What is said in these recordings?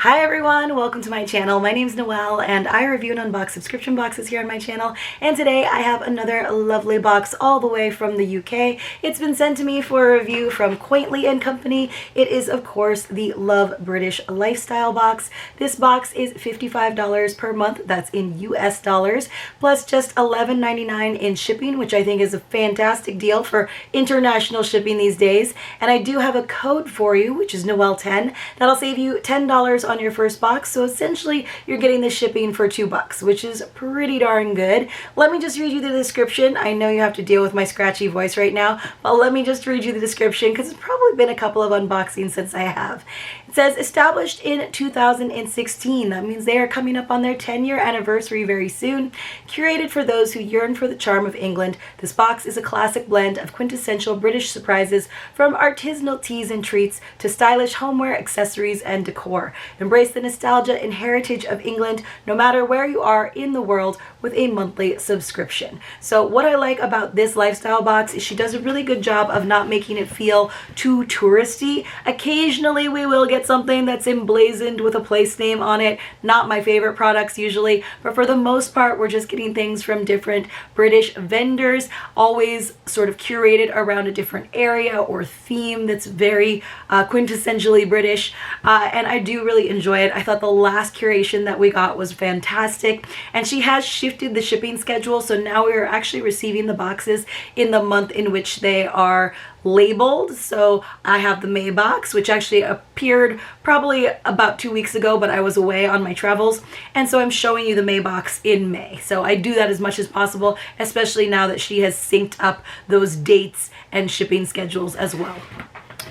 Hi everyone, welcome to my channel. My name is Noelle and I review and unbox subscription boxes here on my channel, and today I have another lovely box all the way from the UK. It's been sent to me for a review from Quaintly & Company. It is of course the Love British Lifestyle box. This box is $55 per month, that's in US dollars, plus just $11.99 in shipping, which I think is a fantastic deal for international shipping these days. And I do have a code for you, which is Noel10, that'll save you $10 on your first box. So essentially you're getting the shipping for $2, which is pretty darn good. Let me just read you the description. I know you have to deal with my scratchy voice right now, but let me just read you the description because it's probably been a couple of unboxings since I have. It says, established in 2016. That means they are coming up on their 10-year anniversary very soon. Curated for those who yearn for the charm of England, this box is a classic blend of quintessential British surprises, from artisanal teas and treats to stylish homeware, accessories, and decor. Embrace the nostalgia and heritage of England no matter where you are in the world with a monthly subscription. So what I like about this lifestyle box is she does a really good job of not making it feel too touristy. Occasionally we will get something that's emblazoned with a place name on it. Not my favorite products usually, but for the most part we're just getting things from different British vendors, always sort of curated around a different area or theme that's very quintessentially British, and I do really enjoy it. I thought the last curation that we got was fantastic, and she has shifted the shipping schedule, so now we are actually receiving the boxes in the month in which they are labeled. So I have the May box, which actually appeared probably about 2 weeks ago, but I was away on my travels, and so I'm showing you the May box in May. So I do that as much as possible, especially now that she has synced up those dates and shipping schedules as well.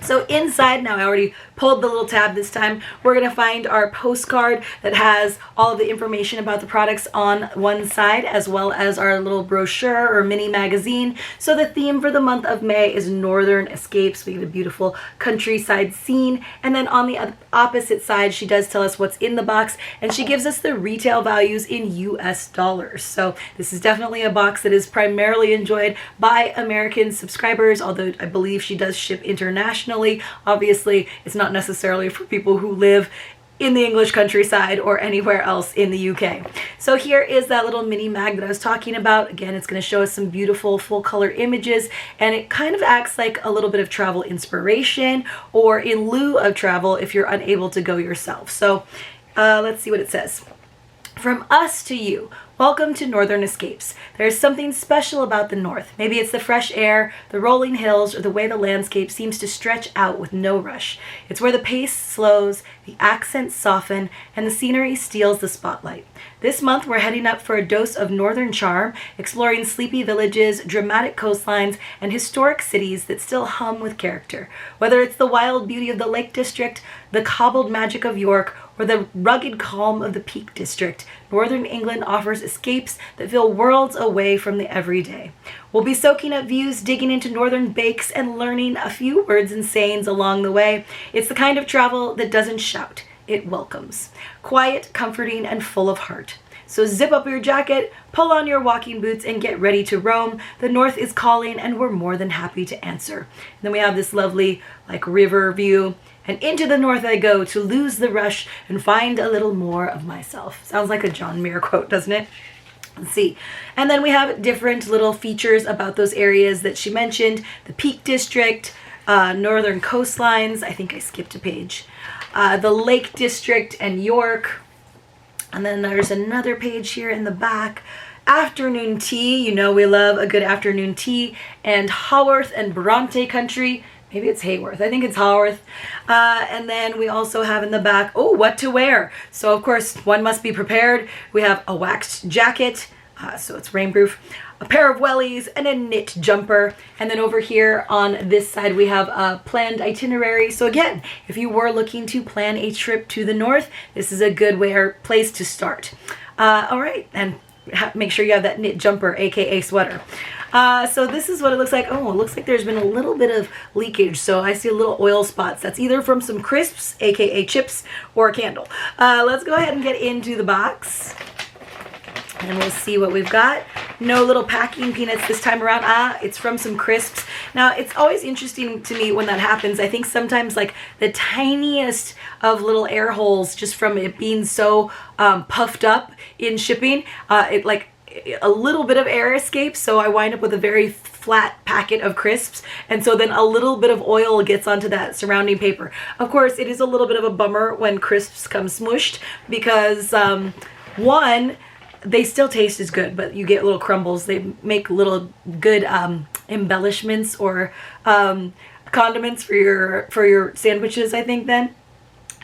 So inside, now I already pulled the little tab this time, we're going to find our postcard that has all of the information about the products on one side, as well as our little brochure or mini magazine. So the theme for the month of May is Northern Escapes. We get a beautiful countryside scene, and then on the opposite side she does tell us what's in the box, and she gives us the retail values in US dollars. So this is definitely a box that is primarily enjoyed by American subscribers, although I believe she does ship internationally. Obviously, it's not necessarily for people who live in the English countryside or anywhere else in the UK. So here is that little mini mag that I was talking about. Again, it's going to show us some beautiful full color images, and it kind of acts like a little bit of travel inspiration, or in lieu of travel if you're unable to go yourself. So let's see what it says. From us to you. Welcome to Northern Escapes. There is something special about the North. Maybe it's the fresh air, the rolling hills, or the way the landscape seems to stretch out with no rush. It's where the pace slows, the accents soften, and the scenery steals the spotlight. This month we're heading up for a dose of northern charm, exploring sleepy villages, dramatic coastlines, and historic cities that still hum with character. Whether it's the wild beauty of the Lake District, the cobbled magic of York, or the rugged calm of the Peak District, Northern England offers escapes that feel worlds away from the everyday. We'll be soaking up views, digging into northern bakes, and learning a few words and sayings along the way. It's the kind of travel that doesn't shout, it welcomes. Quiet, comforting, and full of heart. So zip up your jacket, pull on your walking boots, and get ready to roam. The North is calling, and we're more than happy to answer. And then we have this lovely river view. And into the north I go to lose the rush and find a little more of myself. Sounds like a John Muir quote, doesn't it? Let's see. And then we have different little features about those areas that she mentioned. The Peak District, northern coastlines. I think I skipped a page. The Lake District and York. And then there's another page here in the back. Afternoon tea. You know we love a good afternoon tea. And Haworth and Bronte country. Maybe it's Hayworth. I think it's Haworth. And then we also have in the back, oh, what to wear. So of course, one must be prepared. We have a waxed jacket, so it's rainproof, a pair of wellies, and a knit jumper. And then over here on this side, we have a planned itinerary. So again, if you were looking to plan a trip to the north, this is a good place to start. All right, and make sure you have that knit jumper, aka sweater. So this is what it looks like. Oh, it looks like there's been a little bit of leakage. So I see little oil spots. That's either from some crisps, aka chips, or a candle. Let's go ahead and get into the box, and we'll see what we've got. No little packing peanuts this time around. It's from some crisps. Now, it's always interesting to me when that happens. I think sometimes like the tiniest of little air holes, just from it being so puffed up in shipping, it like a little bit of air escapes, so I wind up with a very flat packet of crisps, and so then a little bit of oil gets onto that surrounding paper. Of course, it is a little bit of a bummer when crisps come smushed, because one, they still taste as good, but you get little crumbles. They make little good embellishments or condiments for your sandwiches, I think, then.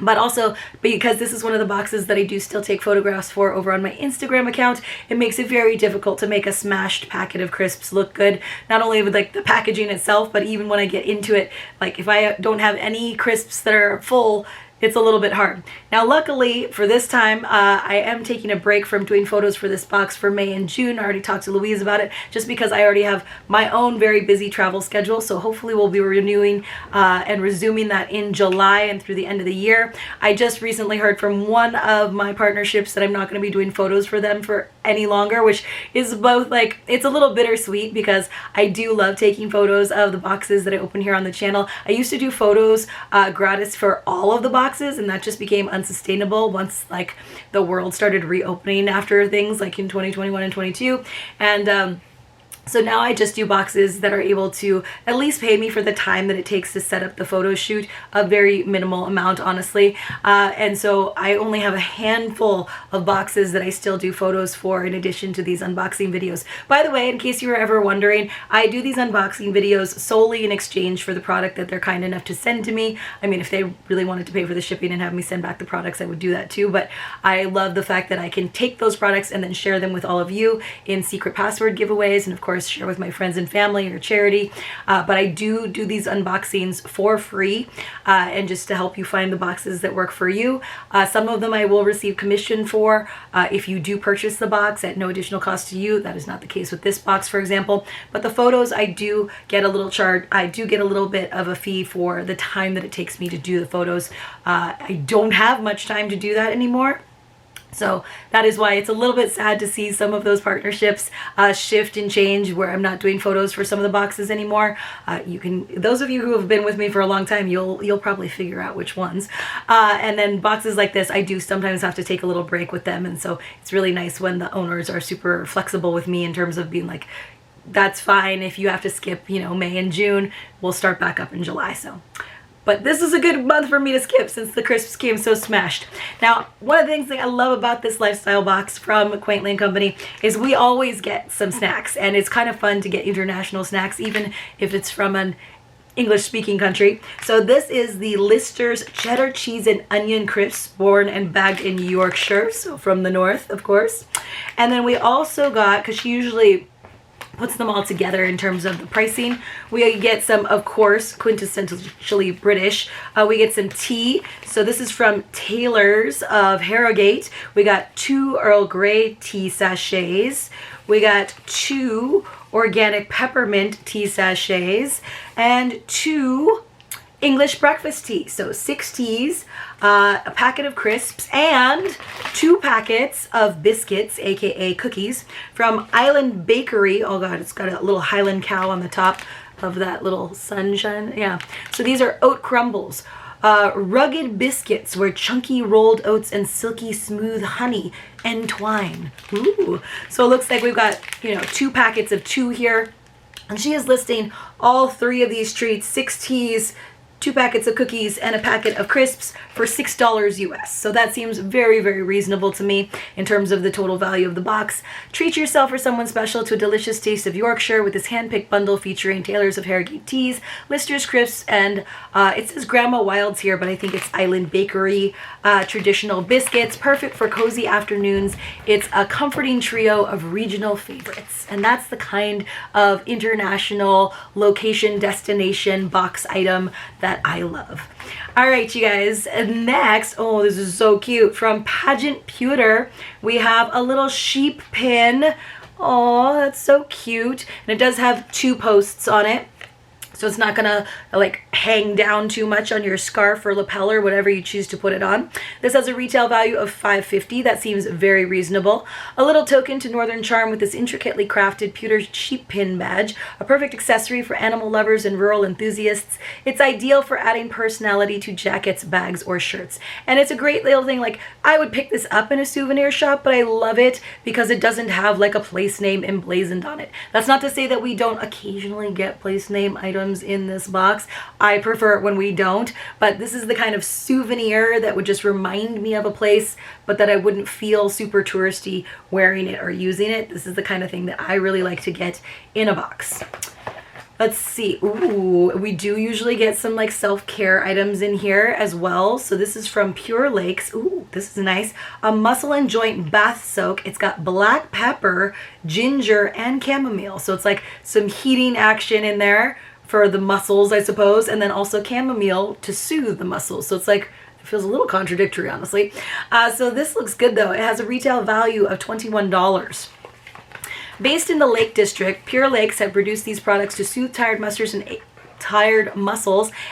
But also, because this is one of the boxes that I do still take photographs for over on my Instagram account, it makes it very difficult to make a smashed packet of crisps look good. Not only with like the packaging itself, but even when I get into it, like if I don't have any crisps that are full, it's a little bit hard. Now, luckily for this time, I am taking a break from doing photos for this box for May and June. I already talked to Louise about it, just because I already have my own very busy travel schedule. So hopefully we'll be renewing and resuming that in July and through the end of the year. I just recently heard from one of my partnerships that I'm not going to be doing photos for them for any longer, which is both like, it's a little bittersweet, because I do love taking photos of the boxes that I open here on the channel. I used to do photos gratis for all of the boxes, and that just became unsustainable once like the world started reopening after things like in 2021 and 22. And so now I just do boxes that are able to at least pay me for the time that it takes to set up the photo shoot, a very minimal amount, honestly. And so I only have a handful of boxes that I still do photos for, in addition to these unboxing videos. By the way, in case you were ever wondering, I do these unboxing videos solely in exchange for the product that they're kind enough to send to me. I mean, if they really wanted to pay for the shipping and have me send back the products, I would do that too. But I love the fact that I can take those products and then share them with all of you in secret password giveaways, and of course share with my friends and family or charity. But I do these unboxings for free, and just to help you find the boxes that work for you. Some of them I will receive commission for if you do purchase the box at no additional cost to you. That is not the case with this box, for example. But the photos, I do get a little charge. I do get a little bit of a fee for the time that it takes me to do the photos. I don't have much time to do that anymore. So that is why it's a little bit sad to see some of those partnerships shift and change, where I'm not doing photos for some of the boxes anymore. Those of you who have been with me for a long time, you'll probably figure out which ones. And then boxes like this, I do sometimes have to take a little break with them. And so it's really nice when the owners are super flexible with me in terms of being like, that's fine if you have to skip, May and June, we'll start back up in July. So. But this is a good month for me to skip since the crisps came so smashed. Now, one of the things that I love about this lifestyle box from Quaintly & Company is we always get some snacks. And it's kind of fun to get international snacks, even if it's from an English-speaking country. So this is the Lister's Cheddar Cheese and Onion Crisps, born and bagged in Yorkshire, so from the north, of course. And then we also got, because she usually puts them all together in terms of the pricing, we get some, of course, quintessentially British. We get some tea. So this is from Taylor's of Harrogate. We got 2 Earl Grey tea sachets. We got 2 organic peppermint tea sachets and 2 English breakfast tea. So 6 teas, a packet of crisps, and 2 packets of biscuits, aka cookies, from Island Bakery. Oh god, it's got a little Highland cow on the top of that little sunshine. Yeah. So these are oat crumbles. Rugged biscuits where chunky rolled oats and silky smooth honey entwine. Ooh. So it looks like we've got, 2 packets of 2 here. And she is listing all 3 of these treats, 6 teas, 2 packets of cookies, and a packet of crisps for $6 US. So that seems very, very reasonable to me in terms of the total value of the box. Treat yourself or someone special to a delicious taste of Yorkshire with this hand-picked bundle featuring Taylor's of Harrogate teas, Lister's crisps, and it says Grandma Wild's here, but I think it's Island Bakery traditional biscuits, perfect for cozy afternoons. It's a comforting trio of regional favorites, and that's the kind of international location destination box item that I love. All right, you guys, next, oh, this is so cute. From Pageant Pewter, we have a little sheep pin. Oh, that's so cute. And it does have 2 posts on it. so it's not gonna like hang down too much on your scarf or lapel or whatever you choose to put it on. This has a retail value of $5.50. That seems very reasonable. A little token to Northern charm with this intricately crafted pewter sheep pin badge, a perfect accessory for animal lovers and rural enthusiasts. It's ideal for adding personality to jackets, bags, or shirts. And it's a great little thing. Like, I would pick this up in a souvenir shop, but I love it because it doesn't have like a place name emblazoned on it. That's not to say that we don't occasionally get place name items in this box. I prefer it when we don't, but this is the kind of souvenir that would just remind me of a place, but that I wouldn't feel super touristy wearing it or using it. This is the kind of thing that I really like to get in a box. Let's see. Ooh, we do usually get some like self-care items in here as well. So this is from Pure Lakes. Ooh, this is nice. A muscle and joint bath soak. It's got black pepper, ginger, and chamomile. So it's like some heating action in there for the muscles, I suppose, and then also chamomile to soothe the muscles. So it's like, it feels a little contradictory, honestly. So this looks good though. It has a retail value of $21. Based in the Lake District, Pure Lakes have produced these products to soothe tired muscles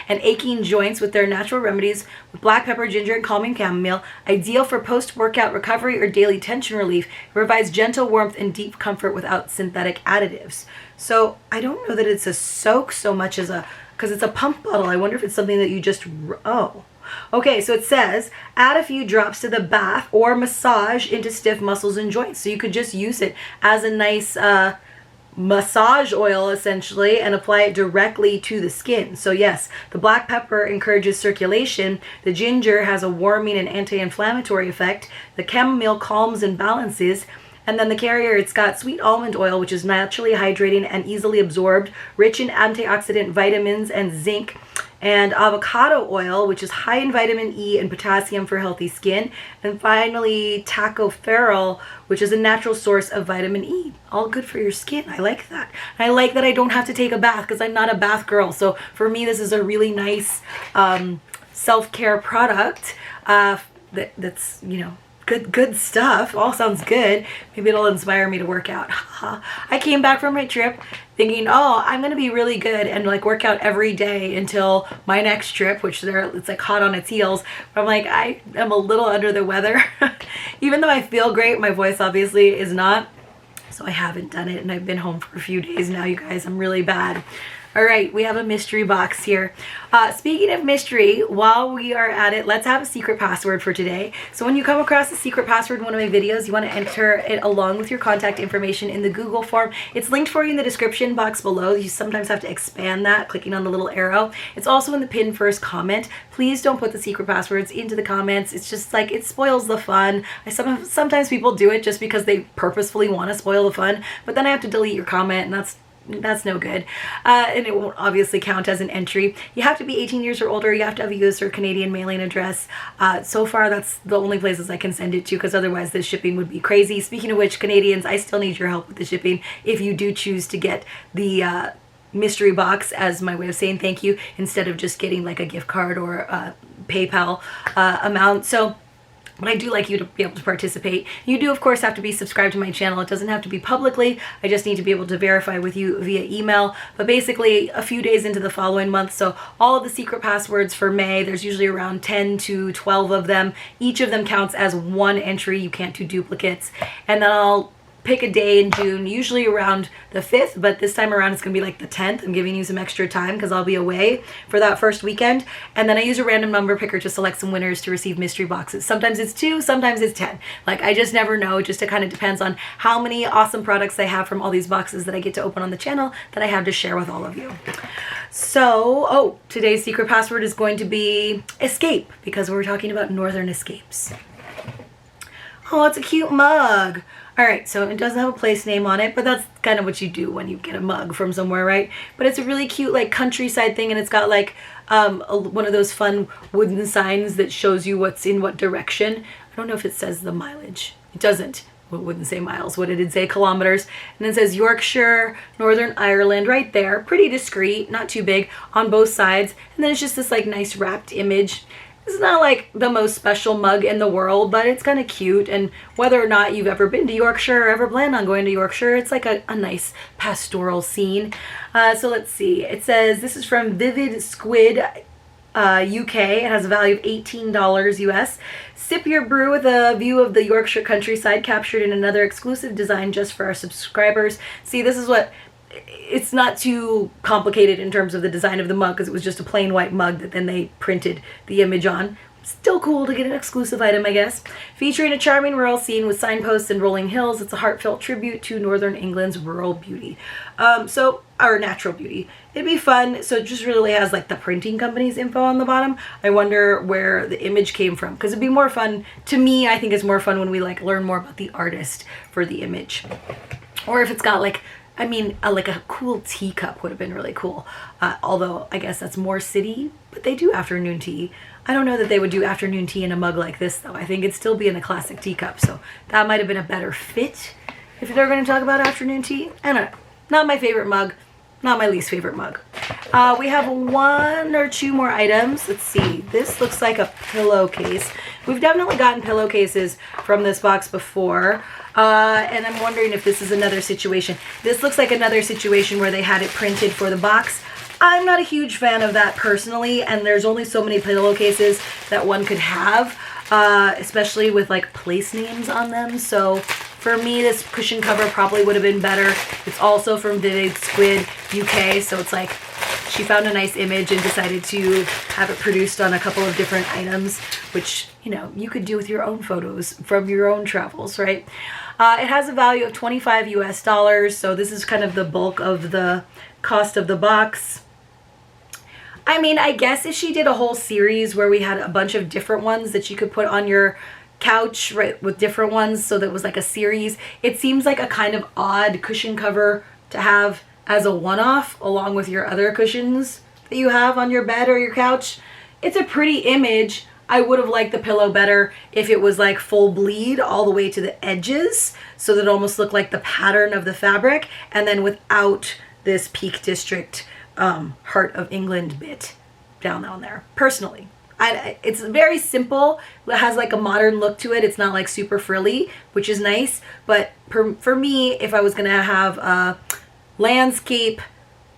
and aching joints with their natural remedies with black pepper, ginger, and calming chamomile. Ideal for post-workout recovery or daily tension relief. It provides gentle warmth and deep comfort without synthetic additives. So I don't know that it's a soak so much as because it's a pump bottle. I wonder if it's something that you just, oh. Okay, so it says, add a few drops to the bath or massage into stiff muscles and joints. So you could just use it as a nice massage oil, essentially, and apply it directly to the skin. So yes, the black pepper encourages circulation. The ginger has a warming and anti-inflammatory effect. The chamomile calms and balances. And then the carrier, it's got sweet almond oil, which is naturally hydrating and easily absorbed, rich in antioxidant vitamins and zinc, and avocado oil, which is high in vitamin E and potassium for healthy skin. And finally, tocopherol, which is a natural source of vitamin E. All good for your skin. I like that. And I like that I don't have to take a bath because I'm not a bath girl. So for me, this is a really nice self-care product that's, you know, good stuff. All sounds good. Maybe it'll inspire me to work out. I came back from my trip thinking, oh, I'm gonna be really good and like work out every day until my next trip, which it's like hot on its heels. But I'm like, I am a little under the weather. Even though I feel great, my voice obviously is not. So I haven't done it, and I've been home for a few days now, you guys. I'm really bad. All right, we have a mystery box here. Speaking of mystery, while we are at it, let's have a secret password for today. So when you come across a secret password in one of my videos, you want to enter it along with your contact information in the Google form. It's linked for you in the description box below. You sometimes have to expand that, clicking on the little arrow. It's also in the pinned first comment. Please don't put the secret passwords into the comments. It's just like, it spoils the fun. Sometimes people do it just because they purposefully want to spoil the fun, but then I have to delete your comment, and that's no good. And it won't obviously count as an entry. You have to be 18 years or older. You have to have a US or Canadian mailing address. So far, that's the only places I can send it to, because otherwise the shipping would be crazy. Speaking of which, Canadians, I still need your help with the shipping if you do choose to get the mystery box as my way of saying thank you, instead of just getting like a gift card or a PayPal amount. But I do like you to be able to participate. You do, of course, have to be subscribed to my channel. It doesn't have to be publicly. I just need to be able to verify with you via email. But basically, a few days into the following month, so all of the secret passwords for May, there's usually around 10 to 12 of them. Each of them counts as one entry. You can't do duplicates. And then I'll pick a day in June, usually around the 5th, but this time around it's gonna be like the 10th. I'm giving you some extra time because I'll be away for that first weekend. And then I use a random number picker to select some winners to receive mystery boxes. Sometimes it's 2, sometimes it's 10. Like, I just never know. It just kind of depends on how many awesome products I have from all these boxes that I get to open on the channel that I have to share with all of you. So, today's secret password is going to be escape, because we're talking about northern escapes. Oh, it's a cute mug. All right, so it doesn't have a place name on it, but that's kind of what you do when you get a mug from somewhere, right? But it's a really cute, like, countryside thing, and it's got, like, one of those fun wooden signs that shows you what's in what direction. I don't know if it says the mileage. It doesn't. Well, it wouldn't say miles. What did it say? Kilometers. And it says Yorkshire, Northern Ireland, right there. Pretty discreet, not too big, on both sides. And then it's just this, like, nice wrapped image. This is not like the most special mug in the world, but it's kind of cute. And whether or not you've ever been to Yorkshire or ever plan on going to Yorkshire, it's like a nice pastoral scene. So let's see. It says this is from Vivid Squid, UK. It has a value of $18 US. Sip your brew with a view of the Yorkshire countryside, captured in another exclusive design just for our subscribers. See, this is what... It's not too complicated in terms of the design of the mug, because it was just a plain white mug that then they printed the image on. Still cool to get an exclusive item, I guess. Featuring a charming rural scene with signposts and rolling hills, it's a heartfelt tribute to Northern England's rural beauty. Or natural beauty. It'd be fun. So it just really has like the printing company's info on the bottom. I wonder where the image came from, because it'd be more fun. To me, I think it's more fun when we like learn more about the artist for the image. Or if it's got like, I mean, like a cool teacup would have been really cool. Although I guess that's more city, but they do afternoon tea. I don't know that they would do afternoon tea in a mug like this though. I think it'd still be in a classic teacup. So that might have been a better fit if they're going to talk about afternoon tea. I don't know. Not my favorite mug. Not my least favorite mug. We have one or two more items. Let's see. This looks like a pillowcase. We've definitely gotten pillowcases from this box before. And I'm wondering if this is another situation. This looks like another situation where they had it printed for the box. I'm not a huge fan of that personally, and there's only so many pillowcases that one could have, especially with like place names on them. So for me, this cushion cover probably would have been better. It's also from Vivid Squid UK, so it's like she found a nice image and decided to have it produced on a couple of different items, which, you know, you could do with your own photos from your own travels, right? It has a value of $25 US, so this is kind of the bulk of the cost of the box. I mean, I guess if she did a whole series where we had a bunch of different ones that you could put on your couch, right, with different ones, so that was like a series, it seems like a kind of odd cushion cover to have as a one-off along with your other cushions that you have on your bed or your couch. It's a pretty image. I would have liked the pillow better if it was like full bleed all the way to the edges, so that it almost looked like the pattern of the fabric, and then without this Peak District Heart of England bit down on there. Personally, it's very simple. It has like a modern look to it. It's not like super frilly, which is nice. But for me, if I was gonna have a landscape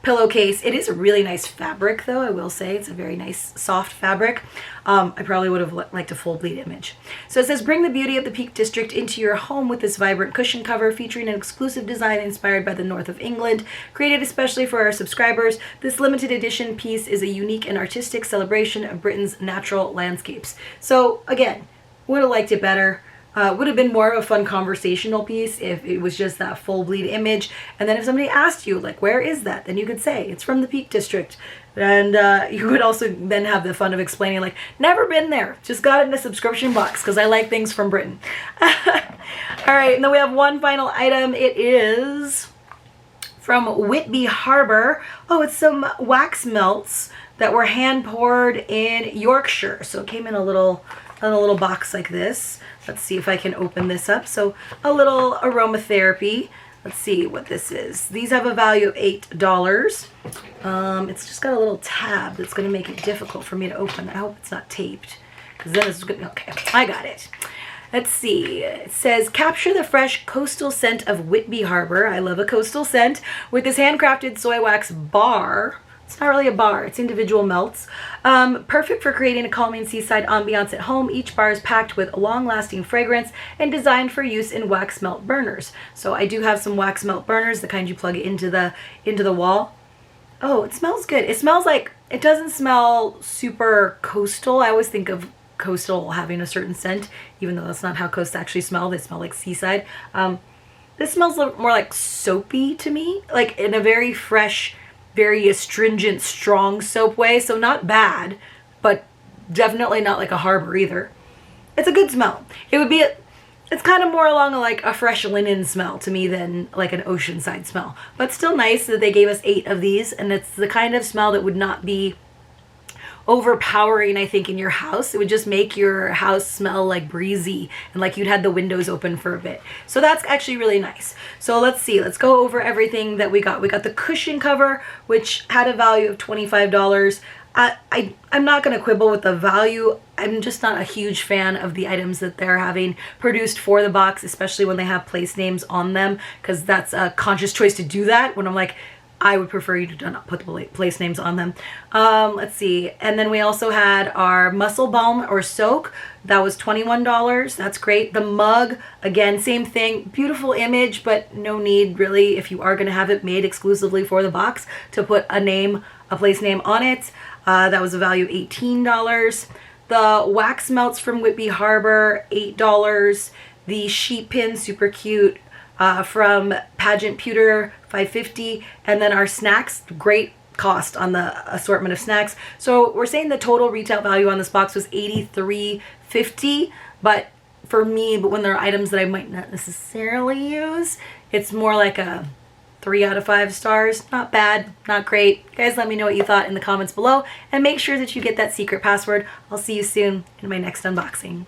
pillowcase, it is a really nice fabric though, I will say. It's a very nice soft fabric. I probably would have liked a full bleed image. So it says, bring the beauty of the Peak District into your home with this vibrant cushion cover featuring an exclusive design inspired by the north of England, created especially for our subscribers. This limited edition piece is a unique and artistic celebration of Britain's natural landscapes. So again, would have liked it better. Would have been more of a fun conversational piece if it was just that full bleed image. And then if somebody asked you, like, where is that? Then you could say, it's from the Peak District. And you would also then have the fun of explaining, like, never been there. Just got it in a subscription box because I like things from Britain. All right, and then we have one final item. It is from Whitby Harbor. Oh, it's some wax melts that were hand poured in Yorkshire. So it came in a little box like this. Let's see if I can open this up. So a little aromatherapy. Let's see what this is. These have a value of $8. It's just got a little tab that's going to make it difficult for me to open. I hope it's not taped, because then it's good. Okay, I got it. Let's see. It says, capture the fresh coastal scent of Whitby Harbor. I love a coastal scent. With this handcrafted soy wax bar. It's not really a bar, it's individual melts. Perfect for creating a calming seaside ambiance at home. Each bar is packed with long-lasting fragrance and designed for use in wax melt burners. So I do have some wax melt burners, the kind you plug into the wall. Oh, it smells good. It smells like, it doesn't smell super coastal. I always think of coastal having a certain scent, even though that's not how coasts actually smell. They smell like seaside. This smells more like soapy to me, like in a very fresh, very astringent, strong soap way. So not bad, but definitely not like a harbor either. It's a good smell. It's kind of more along like a fresh linen smell to me than like an oceanside smell. But still nice that they gave us 8 of these, and it's the kind of smell that would not be overpowering, I think, in your house. It would just make your house smell like breezy and like you'd had the windows open for a bit. So that's actually really nice. So let's see, let's go over everything that we got. We got the cushion cover, which had a value of $25. I'm not going to quibble with the value. I'm just not a huge fan of the items that they're having produced for the box, especially when they have place names on them, because that's a conscious choice to do that when I'm like, I would prefer you to not put the place names on them. Let's see. And then we also had our Muscle Balm or Soak. That was $21. That's great. The mug, again, same thing. Beautiful image, but no need really, if you are going to have it made exclusively for the box, to put a place name on it. That was a value of $18. The wax melts from Whitby Harbor, $8. The sheet pin, super cute, from Pageant Pewter, $5.50. And then our snacks, great cost on the assortment of snacks. So we're saying the total retail value on this box was $83.50, but for me, when there are items that I might not necessarily use, it's more like a 3 out of 5 stars. Not bad, not great. Guys, let me know what you thought in the comments below, and make sure that you get that secret password. I'll see you soon in my next unboxing.